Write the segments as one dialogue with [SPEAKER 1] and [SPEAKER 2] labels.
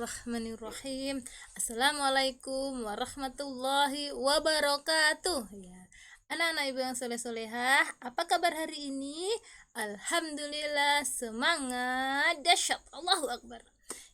[SPEAKER 1] Bismillahirrahmanirrahim. Assalamualaikum warahmatullahi wabarakatuh. Ya, anak-anak ibu yang soleh-solehah, apa kabar hari ini? Alhamdulillah, semangat, dahsyat, Allahu Akbar.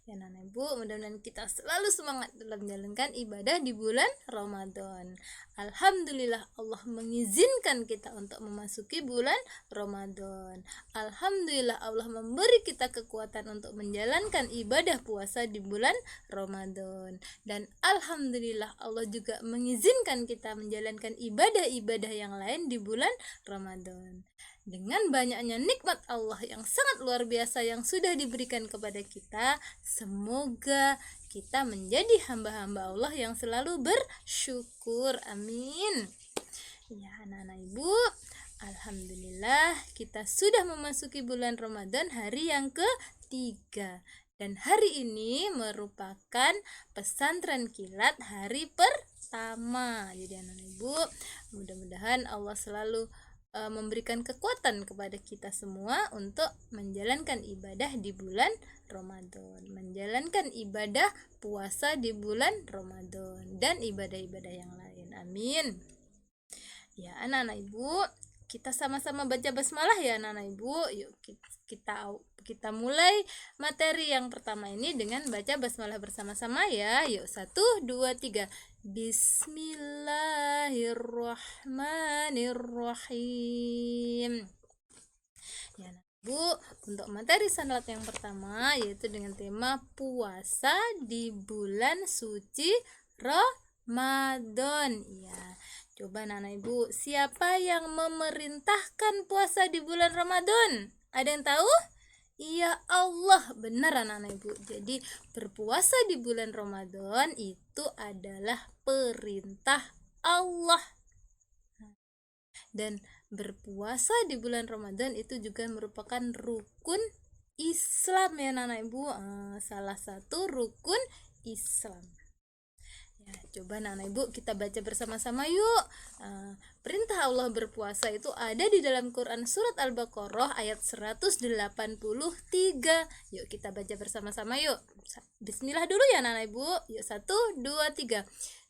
[SPEAKER 1] Ya anak ibu, mudah-mudahan kita selalu semangat dalam menjalankan ibadah di bulan Ramadan. Alhamdulillah Allah mengizinkan kita untuk memasuki bulan Ramadan. Alhamdulillah Allah memberi kita kekuatan untuk menjalankan ibadah puasa di bulan Ramadan. Dan alhamdulillah Allah juga mengizinkan kita menjalankan ibadah-ibadah yang lain di bulan Ramadan. Dengan banyaknya nikmat Allah yang sangat luar biasa yang sudah diberikan kepada kita, semoga kita menjadi hamba-hamba Allah yang selalu bersyukur. Amin. Ya anak-anak ibu, alhamdulillah kita sudah memasuki bulan Ramadan hari yang ketiga. Dan hari ini merupakan pesantren kilat hari pertama. Jadi anak-anak ibu, mudah-mudahan Allah selalu memberikan kekuatan kepada kita semua untuk menjalankan ibadah di bulan Ramadan, menjalankan ibadah puasa di bulan Ramadan dan ibadah-ibadah yang lain. Amin. Ya anak-anak ibu, kita sama-sama baca basmalah ya anak-anak ibu. Yuk kita mulai materi yang pertama ini dengan baca basmalah bersama-sama ya. Yuk 1, 2, 3. Bismillahirrahmanirrahim. Ya Bu, untuk materi sanad yang pertama yaitu dengan tema puasa di bulan suci Ramadan. Ya, coba anak ibu, siapa yang memerintahkan puasa di bulan Ramadan? Ada yang tahu? Iya Allah, benar anak-anak ibu. Jadi berpuasa di bulan Ramadan itu adalah perintah Allah. Dan berpuasa di bulan Ramadan itu juga merupakan rukun Islam ya anak-anak ibu. Salah satu rukun Islam. Ya, coba anak-anak ibu kita baca bersama-sama yuk. Perintah Allah berpuasa itu ada di dalam Quran surat Al-Baqarah ayat 183. Yuk kita baca bersama-sama yuk. Bismillah dulu ya anak-anak ibu. Yuk 1, 2, 3.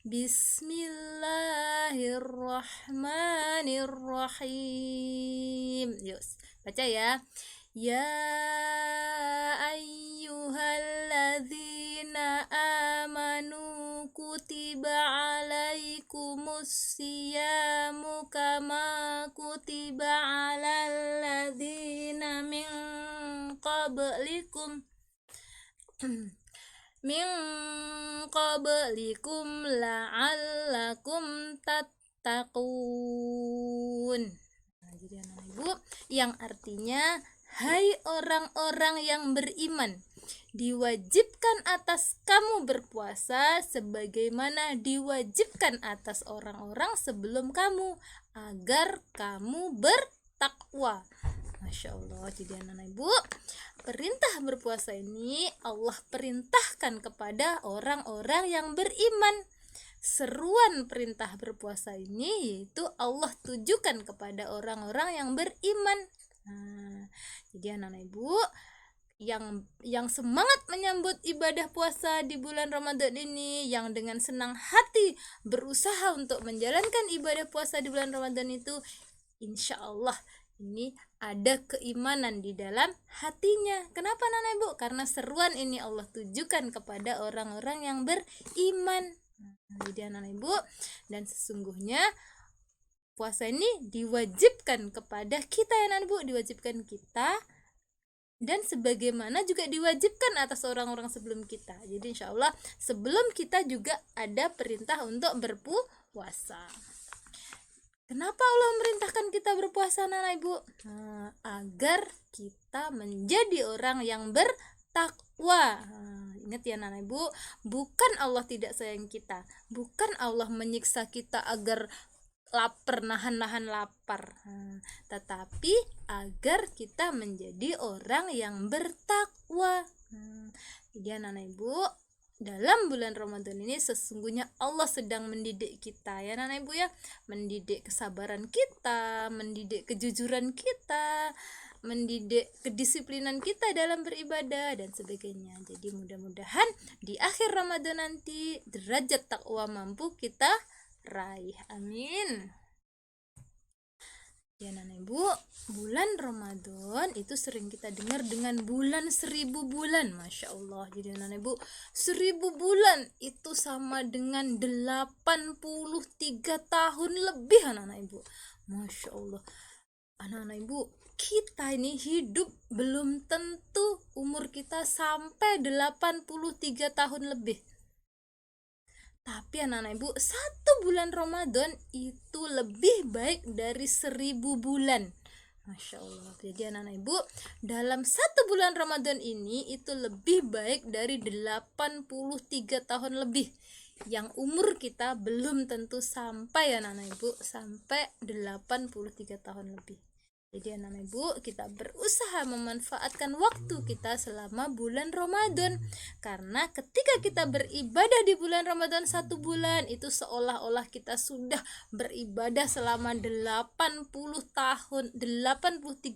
[SPEAKER 1] Bismillahirrahmanirrahim. Yuk baca ya. Ya ayyuhalladzina amanu kutiba alaikumus siyamu kama kutiba alal ladzina min qablikum la'allakum tattaqun. Jadi anak ibu, yang artinya hai orang-orang yang beriman, diwajibkan atas kamu berpuasa sebagaimana diwajibkan atas orang-orang sebelum kamu, agar kamu bertakwa. Masya Allah. Jadi anak-anak ibu, perintah berpuasa ini Allah perintahkan kepada orang-orang yang beriman. Seruan perintah berpuasa ini yaitu Allah tujukan kepada orang-orang yang beriman. Jadi anak-anak ibu yang semangat menyambut ibadah puasa di bulan Ramadan ini, yang dengan senang hati berusaha untuk menjalankan ibadah puasa di bulan Ramadan itu, insya Allah ini ada keimanan di dalam hatinya. Kenapa anak-anak ibu? Karena seruan ini Allah tujukan kepada orang-orang yang beriman. Jadi anak-anak ibu, dan sesungguhnya puasa ini diwajibkan kepada kita ya anak ibu, diwajibkan kita dan sebagaimana juga diwajibkan atas orang-orang sebelum kita. Jadi insya Allah sebelum kita juga ada perintah untuk berpuasa. Kenapa Allah memerintahkan kita berpuasa anak ibu? Agar kita menjadi orang yang bertakwa. Ingat ya anak ibu, bukan Allah tidak sayang kita, bukan Allah menyiksa kita agar lapar, nahan-nahan lapar, tetapi agar kita menjadi orang yang bertakwa. Jadi anak ibu, dalam bulan Ramadan ini sesungguhnya Allah sedang mendidik kita ya anak ibu ya, mendidik kesabaran kita, mendidik kejujuran kita, mendidik kedisiplinan kita dalam beribadah dan sebagainya. Jadi mudah-mudahan di akhir Ramadan nanti derajat takwa mampu kita raih. Amin. Ya Nana Ibu, bulan Ramadan itu sering kita dengar dengan bulan 1000 bulan. Masya Allah. Jadi Nana Ibu, 1000 bulan itu sama dengan 83 tahun lebih anak-anak Ibu. Masya Allah. Anak-anak Ibu, kita ini hidup belum tentu umur kita sampai 83 tahun lebih. Tapi anak-anak Ibu, 1 bulan Ramadan itu lebih baik dari 1000 bulan. Masya Allah. Jadi anak-anak Ibu, dalam 1 bulan Ramadan ini itu lebih baik dari 83 tahun lebih. Yang umur kita belum tentu sampai anak-anak Ibu, sampai 83 tahun lebih. Jadi anak-anak Ibu, kita berusaha memanfaatkan waktu kita selama bulan Ramadan. Karena ketika kita beribadah di bulan Ramadan 1 bulan, itu seolah-olah kita sudah beribadah selama 83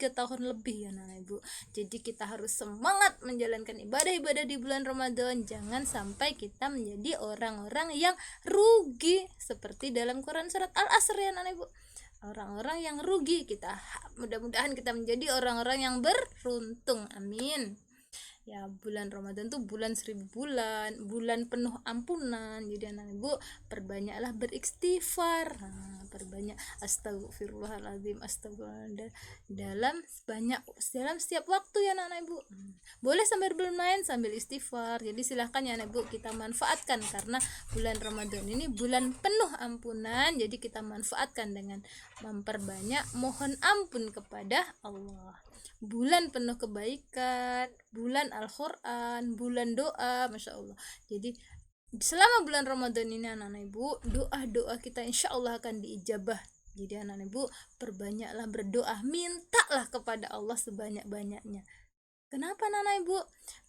[SPEAKER 1] tahun lebih ya anak-anak Ibu. Jadi kita harus semangat menjalankan ibadah-ibadah di bulan Ramadan. Jangan sampai kita menjadi orang-orang yang rugi. Seperti dalam Quran surat Al-Asr ya anak-anak Ibu. Orang-orang yang rugi, kita mudah-mudahan kita menjadi orang-orang yang beruntung. Amin. Ya, bulan Ramadan tuh bulan 1000 bulan, bulan penuh ampunan. Jadi anak Ibu, perbanyaklah beristighfar. Perbanyak astagfirullahaladzim, astagfirullah dalam setiap waktu ya anak Ibu. Boleh sambil bermain sambil istighfar. Jadi silahkan ya anak Ibu, kita manfaatkan karena bulan Ramadan ini bulan penuh ampunan. Jadi kita manfaatkan dengan memperbanyak mohon ampun kepada Allah. Bulan penuh kebaikan, bulan Al-Quran, bulan doa, Masya Allah. Jadi selama bulan Ramadan ini anak-anak Ibu, doa-doa kita insya Allah akan diijabah. Jadi anak-anak Ibu, perbanyaklah berdoa, mintalah kepada Allah sebanyak-banyaknya. Kenapa anak-anak Ibu?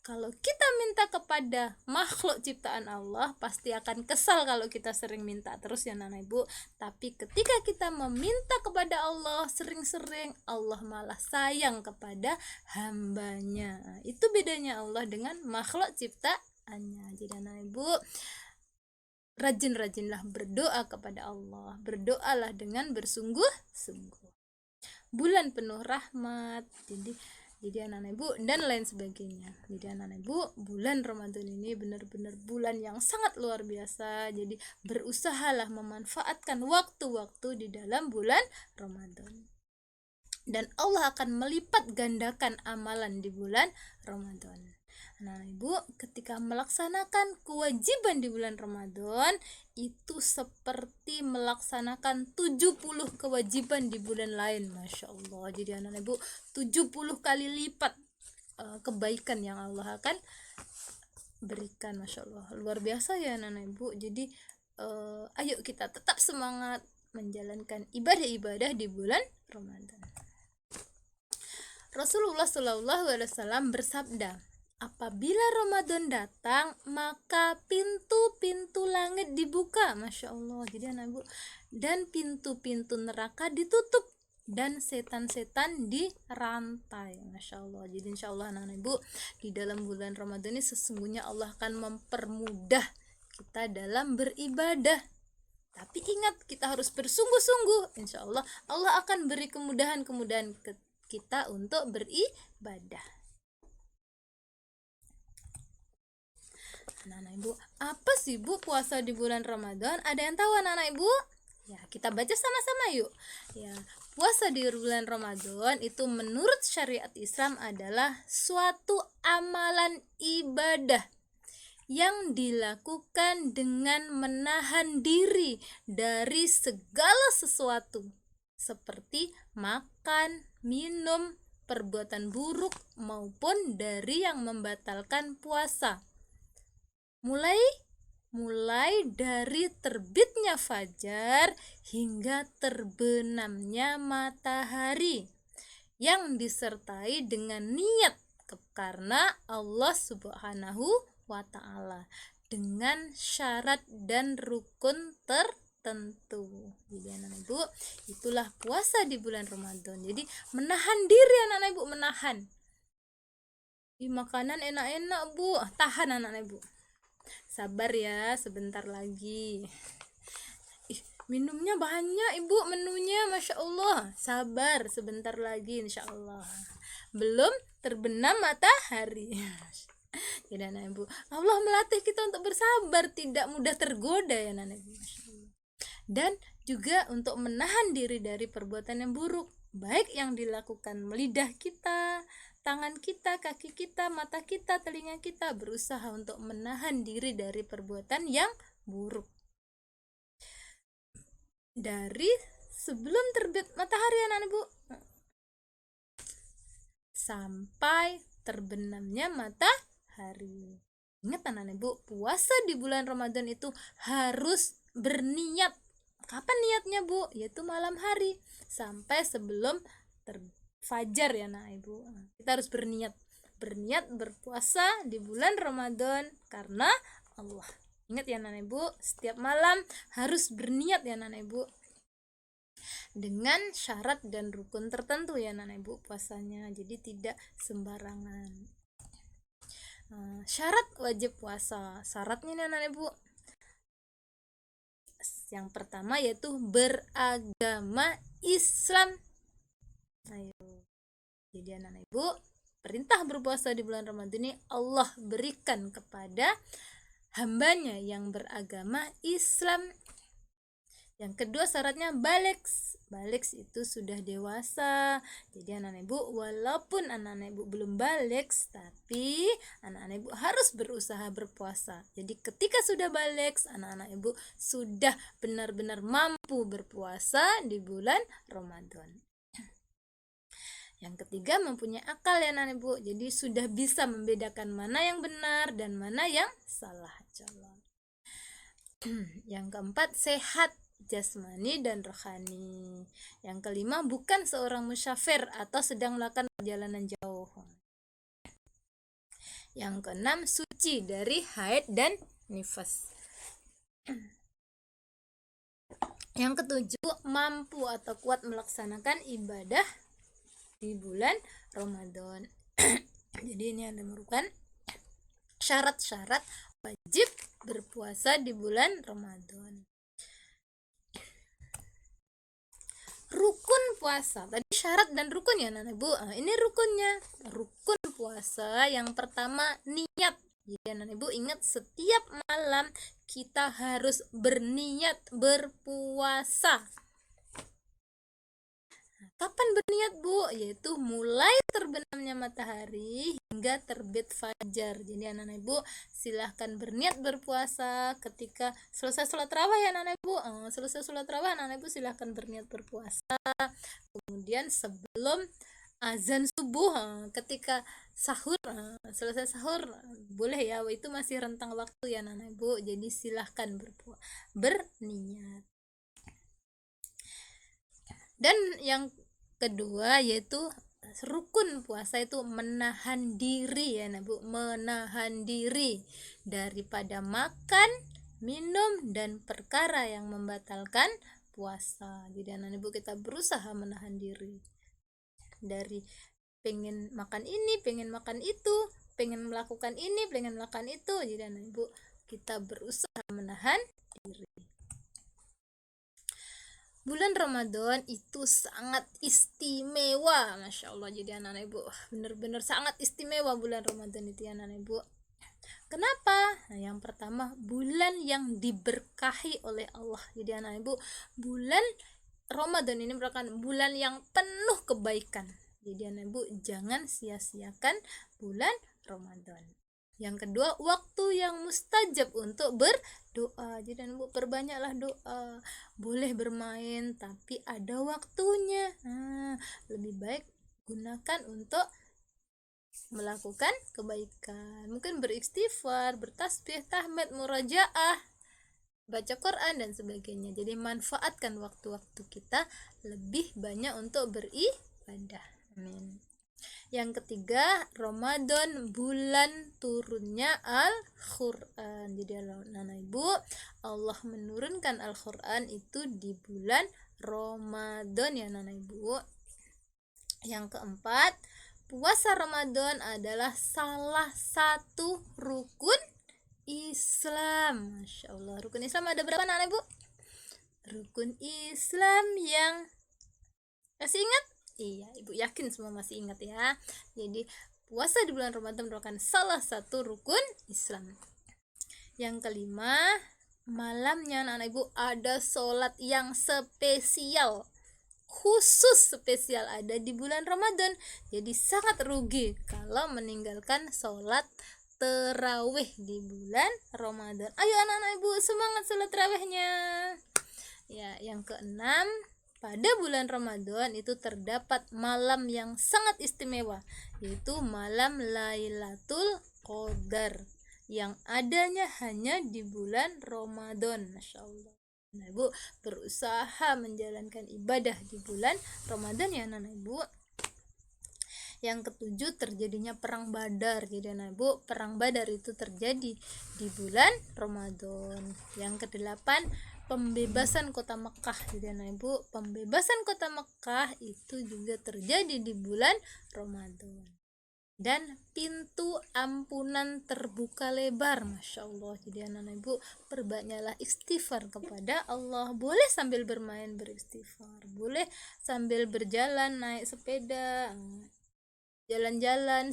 [SPEAKER 1] Kalau kita minta kepada makhluk ciptaan Allah, pasti akan kesal kalau kita sering minta terus ya anak-anak Ibu. Tapi ketika kita meminta kepada Allah sering-sering, Allah malah sayang kepada hambanya. Itu bedanya Allah dengan makhluk ciptaannya. Jadi anak-anak Ibu, rajin-rajinlah berdoa kepada Allah. Berdoalah dengan bersungguh-sungguh. Bulan penuh rahmat. Jadi anak-anak Ibu dan lain sebagainya. Jadi anak-anak Ibu, bulan Ramadan ini benar-benar bulan yang sangat luar biasa. Jadi berusahalah memanfaatkan waktu-waktu di dalam bulan Ramadan. Dan Allah akan melipat gandakan amalan di bulan Ramadan. Nah Ibu, ketika melaksanakan kewajiban di bulan Ramadan itu seperti melaksanakan 70 kewajiban di bulan lain. Masya Allah. Jadi anak Ibu, 70 kali lipat kebaikan yang Allah akan berikan. Masya Allah, luar biasa ya anak Ibu. Jadi ayo kita tetap semangat menjalankan ibadah-ibadah di bulan Ramadan. Rasulullah SAW bersabda, apabila Ramadan datang, maka pintu-pintu langit dibuka. Masya Allah. Jadi anak Ibu, dan pintu-pintu neraka ditutup dan setan-setan dirantai. Masya Allah. Jadi insya Allah anak Ibu, di dalam bulan Ramadan ini sesungguhnya Allah akan mempermudah kita dalam beribadah. Tapi ingat, kita harus bersungguh-sungguh. Insya Allah Allah akan beri kemudahan-kemudahan kita untuk beribadah. Anak-anak Ibu, apa sih Bu puasa di bulan Ramadan? Ada yang tahu anak-anak Ibu? Ya, kita baca sama-sama yuk. Ya, puasa di bulan Ramadan itu menurut syariat Islam adalah suatu amalan ibadah yang dilakukan dengan menahan diri dari segala sesuatu seperti makan, minum, perbuatan buruk maupun dari yang membatalkan puasa. Mulai dari terbitnya fajar hingga terbenamnya matahari yang disertai dengan niat karena Allah Subhanahu wa Ta'ala dengan syarat dan rukun tertentu. tertentu. Jadi anak-anak ibu, itulah puasa di bulan Ramadan. Jadi menahan diri anak-anak ibu, menahan. Di makanan enak-enak bu, tahan anak-anak ibu. Sabar ya, sebentar lagi. Minumnya banyak ibu, menunya masya Allah. Sabar, sebentar lagi insya Allah. Belum terbenam matahari. Jadi anak ibu, Allah melatih kita untuk bersabar, tidak mudah tergoda ya anak ibu. Dan juga untuk menahan diri dari perbuatan yang buruk, baik yang dilakukan lidah kita, tangan kita, kaki kita, mata kita, telinga kita, berusaha untuk menahan diri dari perbuatan yang buruk. Dari sebelum terbit matahari anak ibu sampai terbenamnya matahari. Ingat anak ibu, puasa di bulan Ramadan itu harus berniat. Kapan niatnya bu? Yaitu malam hari sampai sebelum fajar ya anak ibu. Kita harus berniat berpuasa di bulan Ramadan karena Allah. Ingat ya anak ibu, setiap malam harus berniat ya anak ibu, dengan syarat dan rukun tertentu ya anak ibu puasanya. Jadi tidak sembarangan. Syarat wajib puasa, syaratnya nih anak ibu, yang pertama yaitu beragama Islam. Ayo, jadi anak ibu, perintah berpuasa di bulan Ramadan ini Allah berikan kepada hambanya yang beragama Islam. Yang kedua syaratnya balik itu sudah dewasa. Jadi anak-anak ibu, walaupun anak-anak ibu belum balik, tapi anak-anak ibu harus berusaha berpuasa. Jadi ketika sudah balik, anak-anak ibu sudah benar-benar mampu berpuasa di bulan Ramadan. Yang ketiga mempunyai akal ya anak-anak ibu. Jadi sudah bisa membedakan mana yang benar dan mana yang salah. Yang keempat sehat jasmani dan rohani. Yang kelima bukan seorang musafir atau sedang melakukan perjalanan jauh. Yang keenam suci dari haid dan nifas. Yang ketujuh mampu atau kuat melaksanakan ibadah di bulan Ramadan. Jadi ini ada merupakan syarat-syarat wajib berpuasa di bulan Ramadan. Rukun puasa, tadi syarat dan rukun ya anak ibu. Ini rukunnya. Rukun puasa yang pertama niat. Jadi anak ibu ingat, setiap malam kita harus berniat berpuasa. Kapan berniat bu? Yaitu mulai terbenamnya matahari hingga terbit fajar. Jadi anak-anak ibu silahkan berniat berpuasa ketika selesai sholat tarawih ya anak-anak ibu. Selesai sholat tarawih anak-anak ibu silahkan berniat berpuasa. Kemudian sebelum azan subuh, ketika sahur, selesai sahur boleh ya, itu masih rentang waktu ya anak-anak ibu. Jadi silahkan berniat. Dan yang kedua yaitu rukun puasa itu menahan diri ya anak ibu, menahan diri daripada makan, minum dan perkara yang membatalkan puasa. Jadi anak ibu kita berusaha menahan diri dari pengen makan ini, pengen makan itu, pengen melakukan ini, pengen melakukan itu. Jadi anak ibu kita berusaha menahan diri. Bulan Ramadan itu sangat istimewa, masya Allah. Jadi anak-anak ibu benar-benar sangat istimewa bulan Ramadan itu ya anak-anak ibu. Kenapa? Nah, yang pertama bulan yang diberkahi oleh Allah. Jadi anak ibu, bulan Ramadan ini merupakan bulan yang penuh kebaikan. Jadi anak ibu jangan sia-siakan bulan Ramadan. Yang kedua, waktu yang mustajab untuk berdoa. Jadi ibu perbanyaklah doa. Boleh bermain tapi ada waktunya. Lebih baik gunakan untuk melakukan kebaikan. Mungkin beristighfar, bertasbih, tahmid, murajaah, baca Quran dan sebagainya. Jadi manfaatkan waktu-waktu kita lebih banyak untuk beribadah. Amin. Yang ketiga, Ramadan bulan turunnya Al-Qur'an. Jadi anak ibu, Allah menurunkan Al-Qur'an itu di bulan Ramadan ya anak ibu. Yang keempat, puasa Ramadan adalah salah satu rukun Islam. Masya Allah, rukun Islam ada berapa anak ibu? Rukun Islam yang masih ingat? Iya, ibu yakin semua masih ingat ya. Jadi puasa di bulan Ramadan merupakan salah satu rukun Islam. Yang kelima, malamnya anak ibu ada sholat yang spesial, khusus spesial ada di bulan Ramadan. Jadi sangat rugi kalau meninggalkan sholat terawih di bulan Ramadan. Ayo anak-anak ibu semangat sholat terawihnya. Ya, yang keenam, pada bulan Ramadan itu terdapat malam yang sangat istimewa, yaitu malam Lailatul Qadar, yang adanya hanya di bulan Ramadan. Masya Allah. Nah, ibu berusaha menjalankan ibadah di bulan Ramadan ya anak ibu. Yang ketujuh, terjadinya perang Badar. Jadi anak ibu, perang Badar itu terjadi di bulan Ramadan. Yang kedelapan, pembebasan kota Mekah. Jadi anak ibu, pembebasan kota Mekah itu juga terjadi di bulan Ramadan. Dan pintu ampunan terbuka lebar, Masya Allah. Jadi anak ibu, perbanyaklah istighfar kepada Allah. Boleh sambil bermain beristighfar, boleh sambil berjalan naik sepeda, jalan-jalan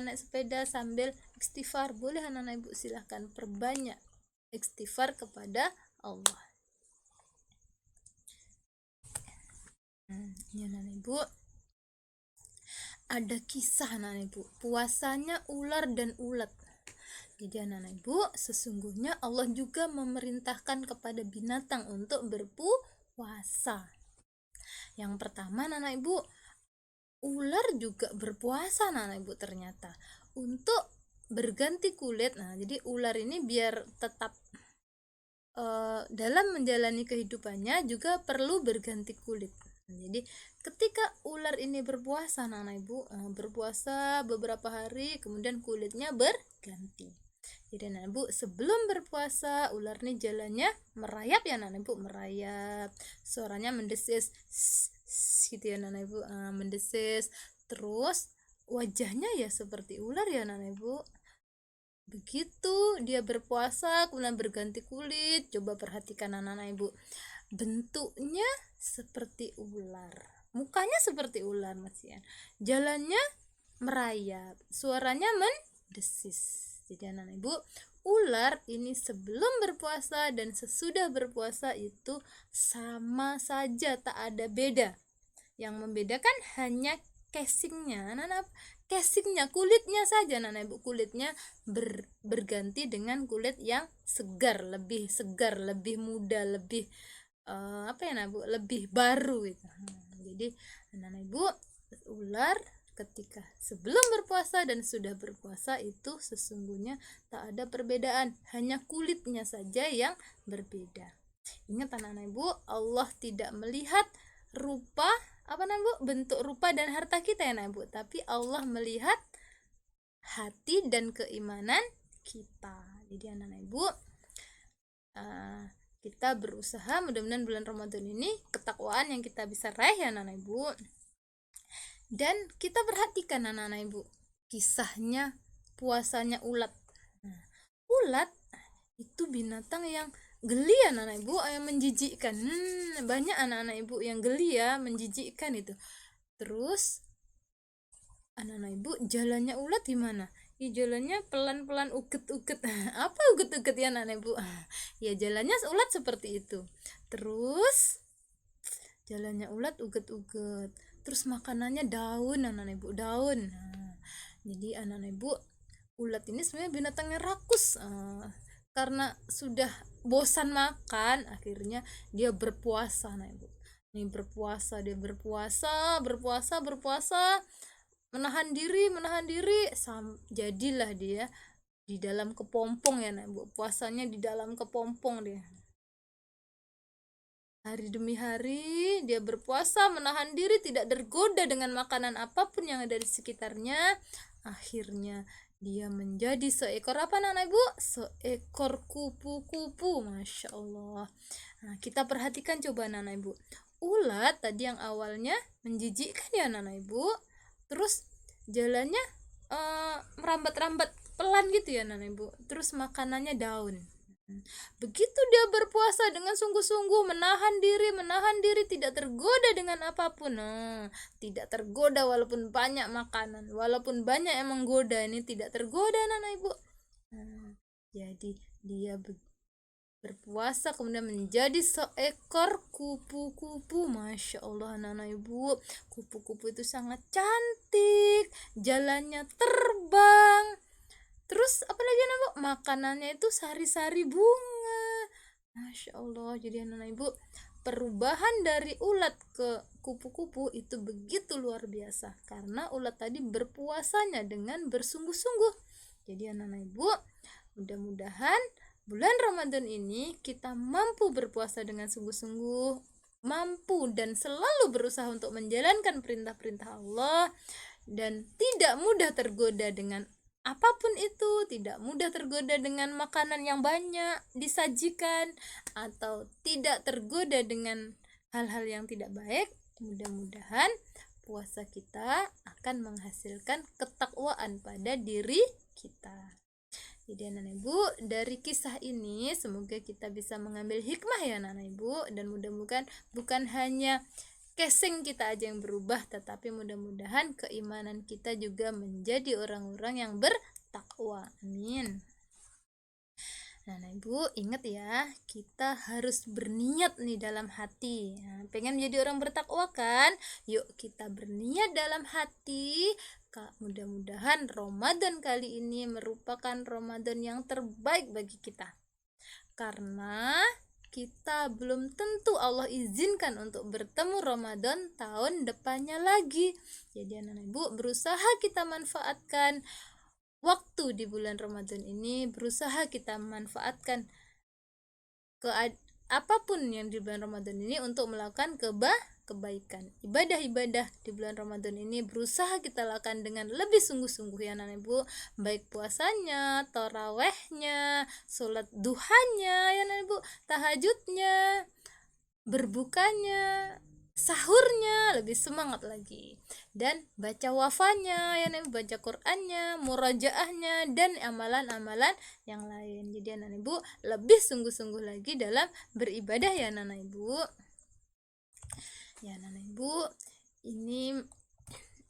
[SPEAKER 1] naik sepeda sambil istighfar, boleh anak-anak ibu, silahkan perbanyak istighfar kepada Allah. Ya anak ibu, ada kisah anak ibu, puasanya ular dan ulat. Jadi anak ibu, sesungguhnya Allah juga memerintahkan kepada binatang untuk berpuasa. Yang pertama anak ibu, ular juga berpuasa anak ibu ternyata untuk berganti kulit. Nah, jadi ular ini biar tetap dalam menjalani kehidupannya juga perlu berganti kulit. Jadi ketika ular ini berpuasa anak ibu, berpuasa beberapa hari kemudian kulitnya berganti. Jadi anak ibu, sebelum berpuasa ular ini jalannya merayap ya anak ibu, merayap, suaranya mendesis gitu ya anak ibu, mendesis, terus wajahnya ya seperti ular ya anak ibu. Begitu dia berpuasa kemudian berganti kulit, coba perhatikan anak-anak ibu, bentuknya seperti ular, mukanya seperti ular masih ya, jalannya merayap, suaranya mendesis. Jadi anak ibu, ular ini sebelum berpuasa dan sesudah berpuasa itu sama saja, tak ada beda. Yang membedakan hanya casingnya, anak-anak, casingnya, kulitnya saja anak ibu, kulitnya berganti dengan kulit yang segar, lebih muda, lebih apa ya anak ibu, lebih baru gitu. Jadi anak ibu, ular ketika sebelum berpuasa dan sudah berpuasa itu sesungguhnya tak ada perbedaan, hanya kulitnya saja yang berbeda. Ingat anak-anak ibu, Allah tidak melihat rupa apa anak ibu, bentuk, rupa dan harta kita ya anak ibu, tapi Allah melihat hati dan keimanan kita. Jadi anak-anak ibu, kita berusaha mudah-mudahan bulan Ramadan ini ketakwaan yang kita bisa raih ya anak-anak ibu. Dan kita perhatikan anak-anak ibu, kisahnya puasanya ulat. Ulat itu binatang yang geli anak-anak ibu, yang menjijikkan. Banyak anak-anak ibu yang geli ya, menjijikkan itu. Terus anak-anak ibu, jalannya ulat gimana? Ya jalannya pelan-pelan, uget-uget. Apa uget-uget ya anak-anak ibu? Ya jalannya ulat seperti itu. Terus jalannya ulat uget-uget. Terus makanannya daun anak-anak ibu, daun. Jadi anak-anak ibu, ulat ini sebenarnya binatangnya rakus. Karena sudah bosan makan, akhirnya dia berpuasa anak ibu. Ini berpuasa, dia berpuasa, menahan diri, jadilah dia di dalam kepompong ya anak ibu. Puasanya di dalam kepompong dia. Hari demi hari dia berpuasa, menahan diri tidak tergoda dengan makanan apapun yang ada di sekitarnya. Akhirnya dia menjadi seekor apa anak ibu? Seekor kupu-kupu. Masya Allah. Nah, kita perhatikan coba anak ibu. Ulat tadi yang awalnya menjijikkan ya anak ibu. Terus jalannya merambat-rambat pelan gitu ya anak ibu. Terus makanannya daun. Begitu dia berpuasa dengan sungguh-sungguh, menahan diri tidak tergoda dengan apapun. Tidak tergoda walaupun banyak makanan, walaupun banyak yang menggoda, ini tidak tergoda anak ibu. Jadi dia berpuasa kemudian menjadi seekor kupu-kupu. Masya Allah anak ibu, kupu-kupu itu sangat cantik, jalannya terbang. Terus apalagi anak ibu, makanannya itu sari-sari bunga. Masya Allah. Jadi anak ibu, perubahan dari ulat ke kupu-kupu itu begitu luar biasa, karena ulat tadi berpuasanya dengan bersungguh-sungguh. Jadi anak ibu, mudah-mudahan bulan Ramadan ini kita mampu berpuasa dengan sungguh-sungguh, mampu dan selalu berusaha untuk menjalankan perintah-perintah Allah, dan tidak mudah tergoda dengan apapun itu, tidak mudah tergoda dengan makanan yang banyak disajikan, atau tidak tergoda dengan hal-hal yang tidak baik. Mudah-mudahan puasa kita akan menghasilkan ketakwaan pada diri kita. Jadi anak ibu, dari kisah ini semoga kita bisa mengambil hikmah ya anak ibu, dan mudah-mudahan bukan hanya casing kita aja yang berubah, tetapi mudah-mudahan keimanan kita juga menjadi orang-orang yang bertakwa. Amin. Nah, ibu ingat ya, kita harus berniat nih dalam hati. Nah, pengen menjadi orang bertakwa kan? Yuk kita berniat dalam hati. Mudah-mudahan Ramadan kali ini merupakan Ramadan yang terbaik bagi kita. Karena kita belum tentu Allah izinkan untuk bertemu Ramadan tahun depannya lagi. Jadi anak ibu, berusaha kita manfaatkan waktu di bulan Ramadan ini, berusaha kita manfaatkan apapun yang di bulan Ramadan ini untuk melakukan kebaikan. Ibadah-ibadah di bulan Ramadan ini berusaha kita lakukan dengan lebih sungguh-sungguh ya anak ibu, baik puasanya, tarawehnya, sholat duhanya ya anak ibu, tahajudnya, berbukanya, sahurnya lebih semangat lagi, dan baca wafanya ya anak ibu, baca Qur'annya, murajaahnya, dan amalan-amalan yang lain. Jadi anak ibu lebih sungguh-sungguh lagi dalam beribadah ya anak ibu. Ya anak ibu,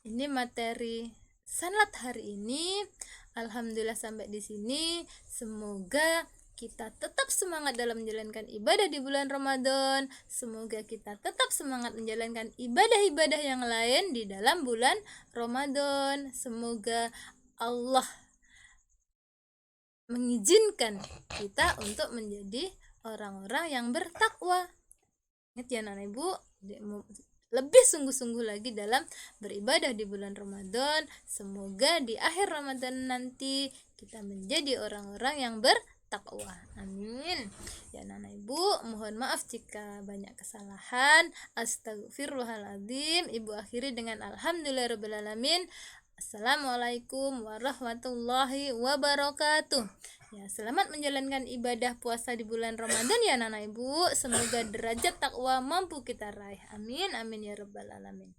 [SPEAKER 1] ini materi sanlat hari ini. Alhamdulillah sampai di sini. Semoga kita tetap semangat dalam menjalankan ibadah di bulan Ramadan. Semoga kita tetap semangat menjalankan ibadah-ibadah yang lain di dalam bulan Ramadan. Semoga Allah mengizinkan kita untuk menjadi orang-orang yang bertakwa. Ingat ya anak ibu, lebih sungguh-sungguh lagi dalam beribadah di bulan Ramadan. Semoga di akhir Ramadan nanti kita menjadi orang-orang yang bertakwa. Amin. Ya anak ibu, mohon maaf jika banyak kesalahan. Astagfirullahaladzim. Ibu akhiri dengan alhamdulillahirrahmanirrahim. Assalamualaikum warahmatullahi wabarakatuh. Ya, selamat menjalankan ibadah puasa di bulan Ramadan ya anak ibu. Semoga derajat takwa mampu kita raih. Amin amin ya rabbal alamin.